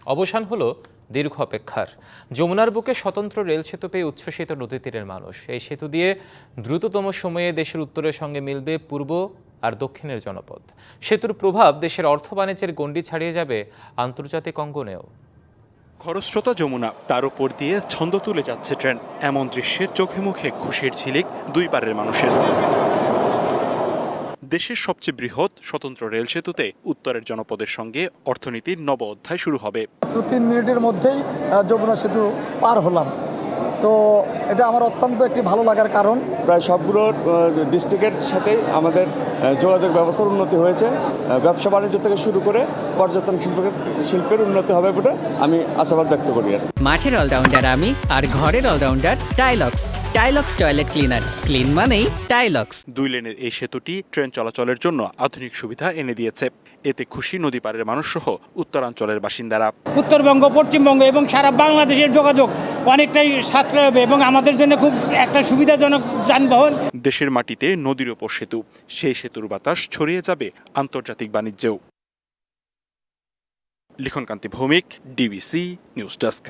অবসান হলো দীর্ঘ অপেক্ষার। যমুনার বুকে স্বতন্ত্র রেল সেতু পেয়ে উচ্ছ্বসিত নদী তীরের মানুষ। এই সেতু দিয়ে দ্রুততম সময়ে দেশের উত্তরের সঙ্গে মিলবে পূর্ব আর দক্ষিণের জনপদ। সেতুর প্রভাব দেশের অর্থ বাণিজ্যের গণ্ডি ছাড়িয়ে যাবে আন্তর্জাতিক অঙ্গনেও। খরস্রোত যমুনা, তার উপর দিয়ে ছন্দ তুলে যাচ্ছে ট্রেন। এমন দৃশ্যে চোখে মুখে খুশির ঝিলিক দুই পারের মানুষের। দেশের সবচেয়ে বৃহৎ স্বতন্ত্র রেল সেতুতে উত্তরের জনপদের সঙ্গে অর্থনীতির নব অধ্যায় শুরু হবে। 3 মিনিটের মধ্যেই যমুনা সেতু পার হলাম। তো এটা আমার অত্যন্ত একটি ভালো লাগার কারণ। প্রায় সবগুলো ডিস্ট্রিক্টের সাথেই আমাদের যোগাযোগ ব্যবস্থার উন্নতি হয়েছে। ব্যবসা বাণিজ্য থেকে শুরু করে পর্যটন শিল্পের উন্নতি হবে বলে আমি আশাবাদ ব্যক্ত করি। মাঠের অলরাউন্ডার আমি, আর ঘরের allrounder Tylox. Tylox toilet cleaner, clean মানেই টাইলক্স। 2 লেনের এই সেতুটি ট্রেন চলাচলের জন্য আধুনিক সুবিধা এনে দিয়েছে। এতে খুশি নদী পারের মানুষ সহ উত্তরাঞ্চলের বাসিন্দারা। উত্তরবঙ্গ, পশ্চিমবঙ্গ এবং সারা বাংলাদেশের যোগাযোগ অনেকটাই সাশ্রয় হবে এবং আমাদের জন্য খুব একটা সুবিধাজনক যানবাহন। দেশের মাটিতে নদীর ওপর সেতু, সেই সেতুর বাতাস ছড়িয়ে যাবে আন্তর্জাতিক বাণিজ্যেও। লিখনকান্তি ভৌমিক, ডিবিসি নিউজ ডেস্ক।